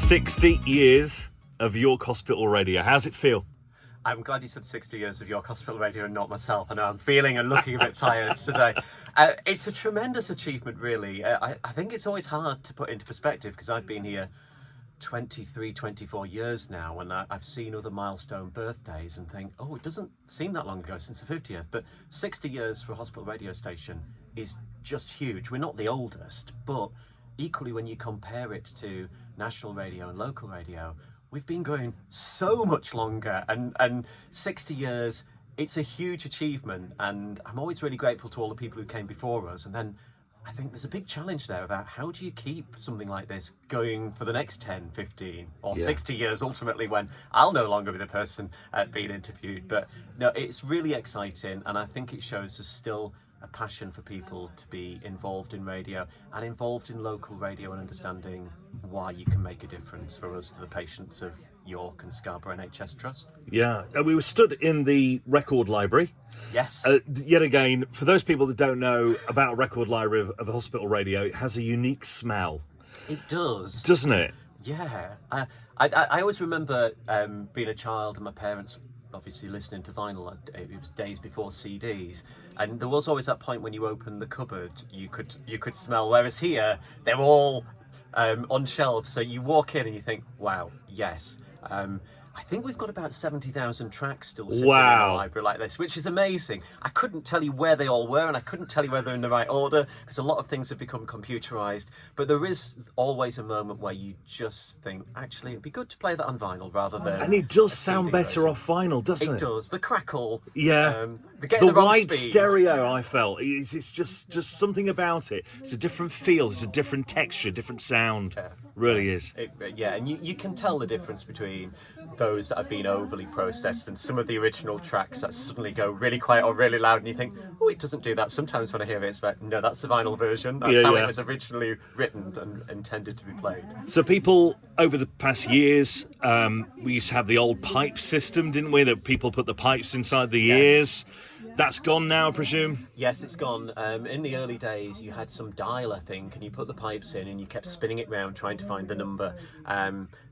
60 years of York Hospital Radio. How's it feel? I'm glad you said 60 years of York Hospital Radio and not myself. I know I'm feeling and looking a bit tired today. It's a tremendous achievement, really. I think it's always hard to put into perspective because I've been here 23, 24 years now, and I've seen other milestone birthdays and think, oh, it doesn't seem that long ago since the 50th, but 60 years for a hospital radio station is just huge. We're not the oldest, but equally when you compare it to national radio and local radio, we've been going so much longer, and 60 years, it's a huge achievement, and I'm always really grateful to all the people who came before us. And then I think there's a big challenge there about how do you keep something like this going for the next 10, 15 or 60 years ultimately, when I'll no longer be the person being interviewed. But no, it's really exciting, and I think it shows there's still a passion for people to be involved in radio and involved in local radio and understanding why you can make a difference for us to the patients of York and Scarborough NHS Trust. Yeah, we were stood in the record library. Yes. Yet again, for those people that don't know about a record library of a hospital radio, it has a unique smell. It does. Doesn't it? Yeah. I always remember being a child and my parents obviously listening to vinyl. It was days before CDs, and there was always that point when you opened the cupboard, you could smell, whereas here they're all on shelves, so you walk in and you think, wow, yes. I think we've got about 70,000 tracks still sitting in a library like this, which is amazing. I couldn't tell you where they all were, and I couldn't tell you whether they're in the right order, because a lot of things have become computerized. But there is always a moment where you just think, actually, it'd be good to play that on vinyl rather than... And it does sound better off vinyl, doesn't it? It does. The crackle. Yeah. The wide stereo, I felt. It's just something about it. It's a different feel, it's a different texture, different sound. Yeah. Really is. And you can tell the difference between those that have been overly processed and some of the original tracks that suddenly go really quiet or really loud, and you think, oh, it doesn't do that. Sometimes when I hear it, it's like, no, that's the vinyl version. That's how it was originally written and intended to be played. So people, over the past years, we used to have the old pipe system, didn't we? That people put the pipes inside the ears. That's gone now, I presume? Yes, it's gone. In the early days, you had some dial, I think, and you put the pipes in and you kept spinning it round trying to find the number.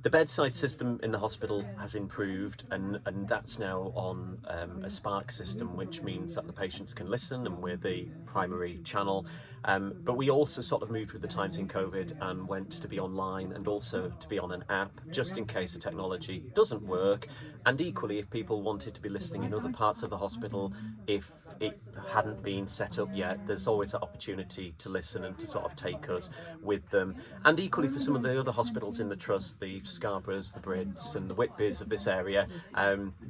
The bedside system in the hospital has improved, and that's now on a Spark system, which means that the patients can listen and we're the primary channel. But we also sort of moved with the times in COVID and went to be online and also to be on an app, just in case the technology doesn't work. And equally, if people wanted to be listening in other parts of the hospital, if it hadn't been set up yet, there's always that opportunity to listen and to sort of take us with them. And equally for some of the other hospitals in the Trust, the Scarboroughs, the Brids and the Whitbys of this area,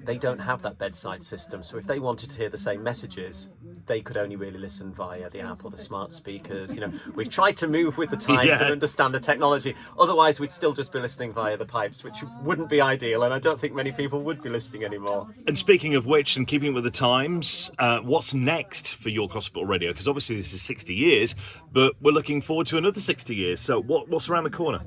they don't have that bedside system. So if they wanted to hear the same messages, they could only really listen via the app or the smart speakers. You know, we've tried to move with the times and understand the technology. Otherwise, we'd still just be listening via the pipes, which wouldn't be ideal. And I don't think many people would be listening anymore. And speaking of which, and keeping with the times, what's next for York Hospital Radio? Because obviously this is 60 years, but we're looking forward to another 60 years. So what's around the corner?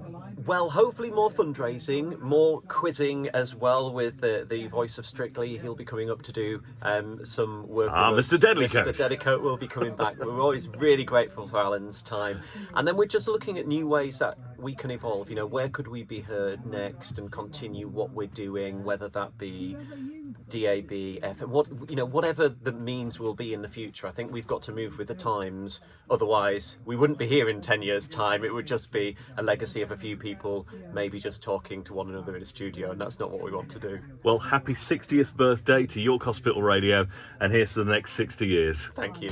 Well, hopefully more fundraising, more quizzing as well with the voice of Strictly. He'll be coming up to do some work with us. Mr. Deadlycoat. Mr. Deadlycoat will be coming back. We're always really grateful for Alan's time. And then we're just looking at new ways that we can evolve. You know, where could we be heard next and continue what we're doing, whether that be DAB, FM, whatever the means will be in the future. I think we've got to move with the times. Otherwise, we wouldn't be here in 10 years' time. It would just be a legacy of a few people, maybe just talking to one another in a studio, and that's not what we want to do. Well, happy 60th birthday to York Hospital Radio, and here's to the next 60 years. Thank you.